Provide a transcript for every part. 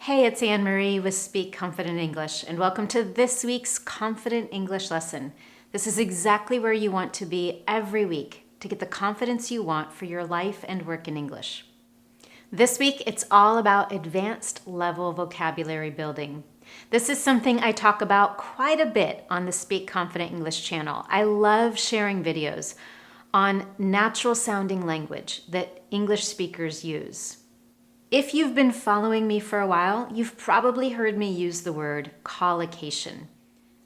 Hey, it's Annemarie with Speak Confident English, and welcome to this week's Confident English lesson. This is exactly where you want to be every week to get the confidence you want for your life and work in English. This week, it's all about advanced level vocabulary building. This is something I talk about quite a bit on the Speak Confident English channel. I love sharing videos on natural sounding language that English speakers use. If you've been following me for a while, you've probably heard me use the word collocation.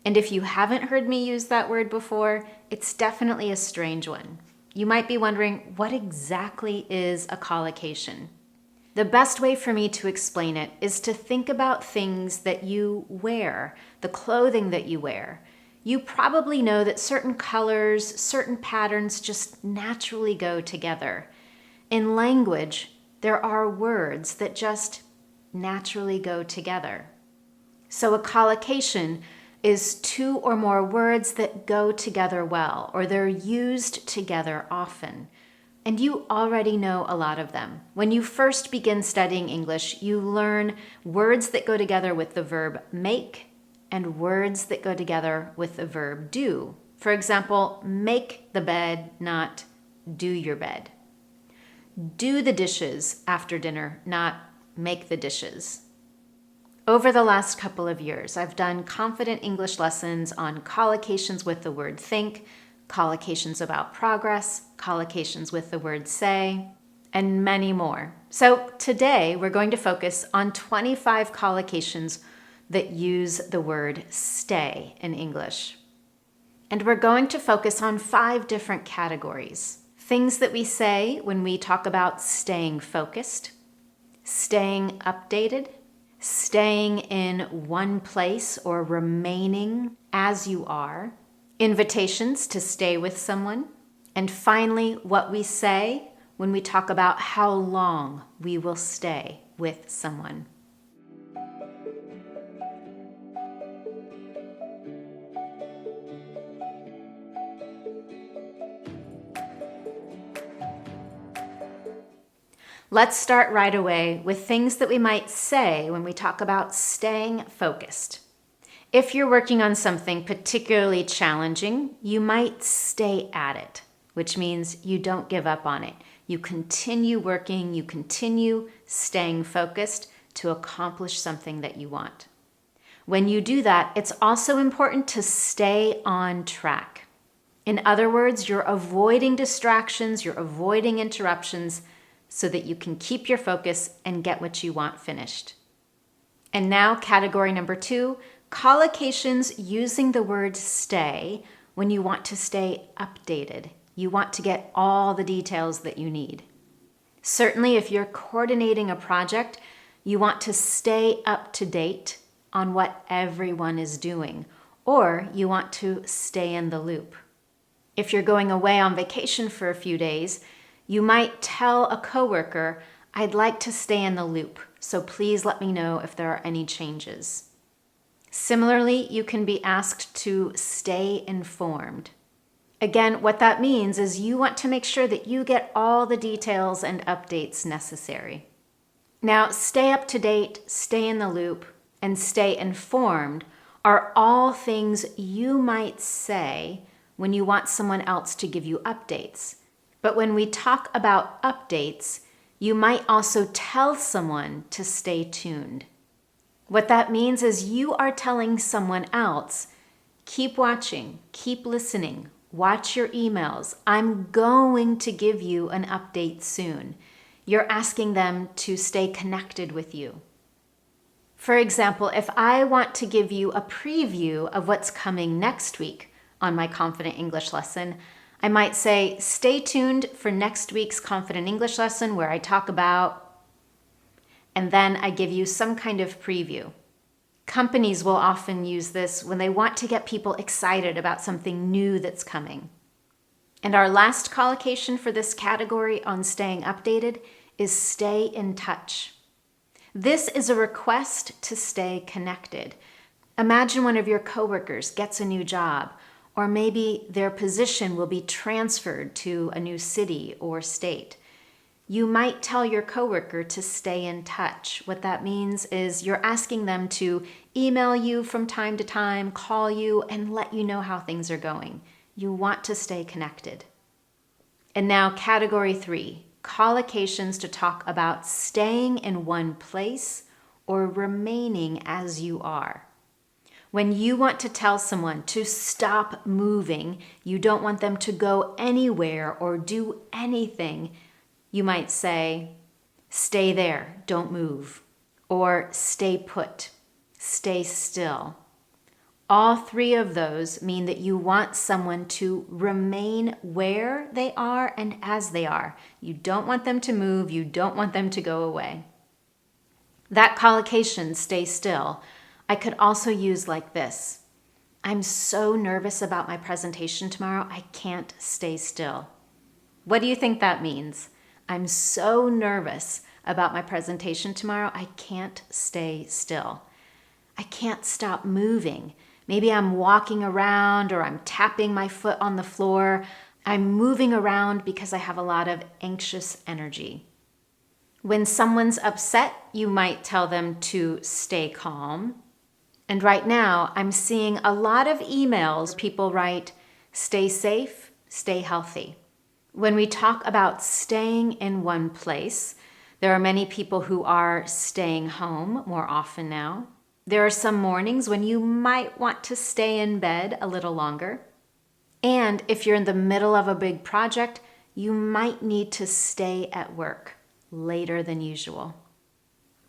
And if you haven't heard me use that word before, it's definitely a strange one. You might be wondering, what exactly is a collocation? The best way for me to explain it is to think about things that you wear, the clothing that you wear. You probably know that certain colors, certain patterns just naturally go together. In language, there are words that just naturally go together. So a collocation is two or more words that go together well, or they're used together often. And you already know a lot of them. When you first begin studying English, you learn words that go together with the verb make and words that go together with the verb do. For example, make the bed, not do your bed. Do the dishes after dinner, not make the dishes. Over the last couple of years, I've done confident English lessons on collocations with the word think, collocations about progress, collocations with the word say, and many more. So today we're going to focus on 25 collocations that use the word stay in English. And we're going to focus on 5 different categories. Things that we say when we talk about staying focused, staying updated, staying in one place or remaining as you are, invitations to stay with someone, and finally, what we say when we talk about how long we will stay with someone. Let's start right away with things that we might say when we talk about staying focused. If you're working on something particularly challenging, you might stay at it, which means you don't give up on it. You continue working, you continue staying focused to accomplish something that you want. When you do that, it's also important to stay on track. In other words, you're avoiding distractions, you're avoiding interruptions, so that you can keep your focus and get what you want finished. And now, category number 2, collocations using the word stay when you want to stay updated. You want to get all the details that you need. Certainly, if you're coordinating a project, you want to stay up to date on what everyone is doing, or you want to stay in the loop. If you're going away on vacation for a few days, you might tell a coworker, I'd like to stay in the loop, so please let me know if there are any changes. Similarly, you can be asked to stay informed. Again, what that means is you want to make sure that you get all the details and updates necessary. Now, stay up to date, stay in the loop, and stay informed are all things you might say when you want someone else to give you updates. But when we talk about updates, you might also tell someone to stay tuned. What that means is you are telling someone else, keep watching, keep listening, watch your emails. I'm going to give you an update soon. You're asking them to stay connected with you. For example, if I want to give you a preview of what's coming next week on my Confident English lesson, I might say, stay tuned for next week's Confident English lesson where I talk about, and then I give you some kind of preview. Companies will often use this when they want to get people excited about something new that's coming. And our last collocation for this category on staying updated is stay in touch. This is a request to stay connected. Imagine one of your coworkers gets a new job, or maybe their position will be transferred to a new city or state. You might tell your coworker to stay in touch. What that means is you're asking them to email you from time to time, call you, and let you know how things are going. You want to stay connected. And now category 3, collocations to talk about staying in one place or remaining as you are. When you want to tell someone to stop moving, you don't want them to go anywhere or do anything, you might say, stay there, don't move, or stay put, stay still. All 3 of those mean that you want someone to remain where they are and as they are. You don't want them to move, you don't want them to go away. That collocation, stay still, I could also use like this. I'm so nervous about my presentation tomorrow, I can't stay still. What do you think that means? I'm so nervous about my presentation tomorrow, I can't stay still. I can't stop moving. Maybe I'm walking around or I'm tapping my foot on the floor. I'm moving around because I have a lot of anxious energy. When someone's upset, you might tell them to stay calm. And right now, I'm seeing a lot of emails people write, stay safe, stay healthy. When we talk about staying in one place, there are many people who are staying home more often now. There are some mornings when you might want to stay in bed a little longer. And if you're in the middle of a big project, you might need to stay at work later than usual.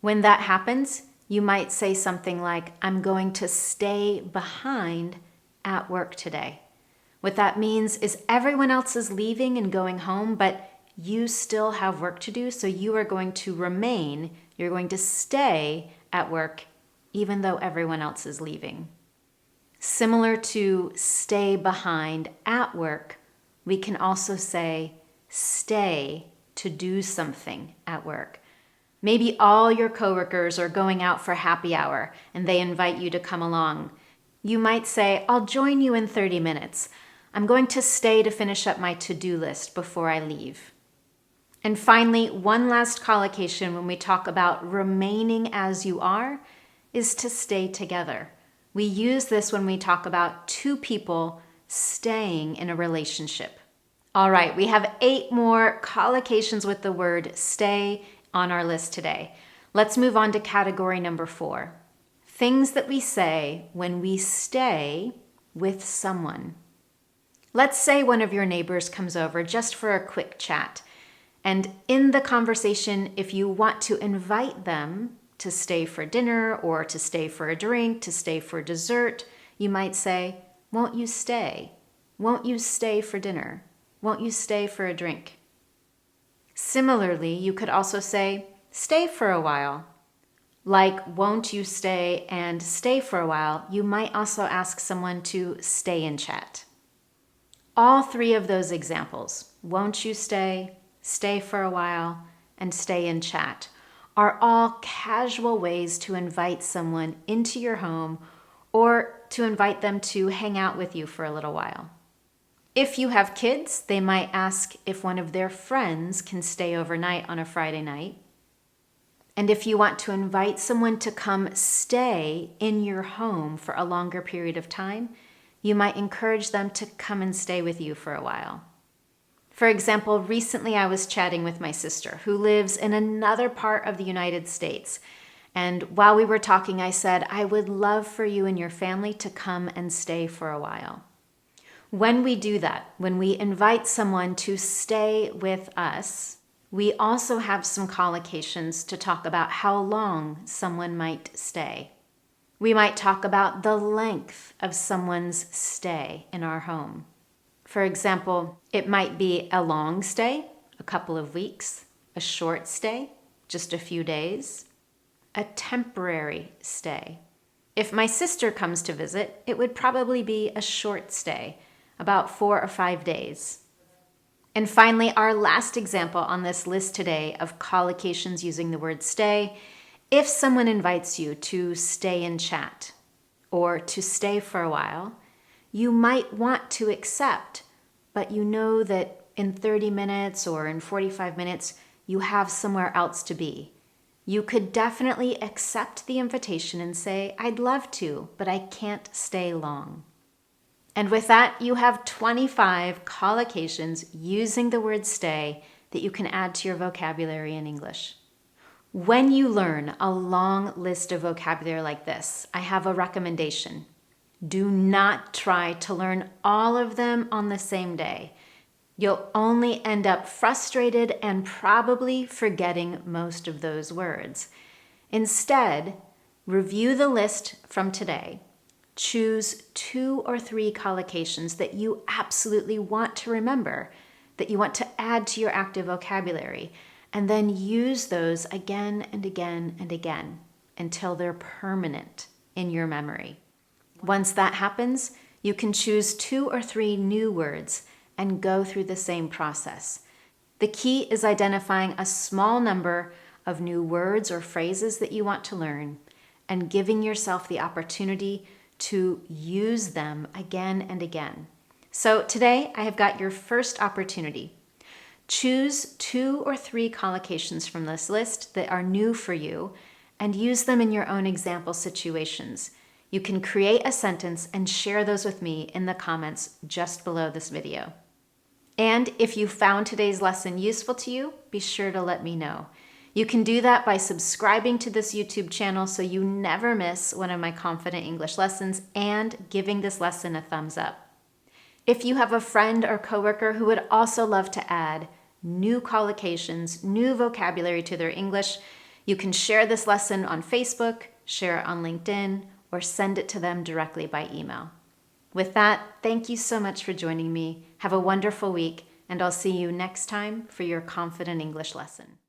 When that happens, you might say something like, I'm going to stay behind at work today. What that means is everyone else is leaving and going home, but you still have work to do, so you are going to remain, you're going to stay at work even though everyone else is leaving. Similar to stay behind at work, we can also say stay to do something at work. Maybe all your coworkers are going out for happy hour and they invite you to come along. You might say, I'll join you in 30 minutes. I'm going to stay to finish up my to-do list before I leave. And finally, one last collocation when we talk about remaining as you are is to stay together. We use this when we talk about 2 people staying in a relationship. All right, we have 8 more collocations with the word stay on our list today. Let's move on to category number 4. Things that we say when we stay with someone. Let's say one of your neighbors comes over just for a quick chat. And in the conversation, if you want to invite them to stay for dinner or to stay for a drink, to stay for dessert, you might say, won't you stay? Won't you stay for dinner? Won't you stay for a drink? Similarly, you could also say, stay for a while. Like, won't you stay and stay for a while, you might also ask someone to stay and chat. All 3 of those examples, won't you stay for a while, and stay and chat, are all casual ways to invite someone into your home or to invite them to hang out with you for a little while. If you have kids, they might ask if one of their friends can stay overnight on a Friday night. And if you want to invite someone to come stay in your home for a longer period of time, you might encourage them to come and stay with you for a while. For example, recently I was chatting with my sister who lives in another part of the United States. And while we were talking, I said, I would love for you and your family to come and stay for a while. When we do that, when we invite someone to stay with us, we also have some collocations to talk about how long someone might stay. We might talk about the length of someone's stay in our home. For example, it might be a long stay, a couple of weeks, a short stay, just a few days, a temporary stay. If my sister comes to visit, it would probably be a short stay, about 4 or 5 days. And finally, our last example on this list today of collocations using the word stay, if someone invites you to stay and chat or to stay for a while, you might want to accept, but you know that in 30 minutes or in 45 minutes, you have somewhere else to be. You could definitely accept the invitation and say, I'd love to, but I can't stay long. And with that, you have 25 collocations using the word stay that you can add to your vocabulary in English. When you learn a long list of vocabulary like this, I have a recommendation. Do not try to learn all of them on the same day. You'll only end up frustrated and probably forgetting most of those words. Instead, review the list from today. Choose 2 or 3 collocations that you absolutely want to remember, that you want to add to your active vocabulary, and then use those again and again and again until they're permanent in your memory. Once that happens, you can choose 2 or 3 new words and go through the same process. The key is identifying a small number of new words or phrases that you want to learn and giving yourself the opportunity to use them again and again. So today I have got your first opportunity. Choose 2 or 3 collocations from this list that are new for you and use them in your own example situations. You can create a sentence and share those with me in the comments just below this video. And if you found today's lesson useful to you, be sure to let me know. You can do that by subscribing to this YouTube channel so you never miss one of my Confident English lessons and giving this lesson a thumbs up. If you have a friend or coworker who would also love to add new collocations, new vocabulary to their English, you can share this lesson on Facebook, share it on LinkedIn, or send it to them directly by email. With that, thank you so much for joining me. Have a wonderful week, and I'll see you next time for your Confident English lesson.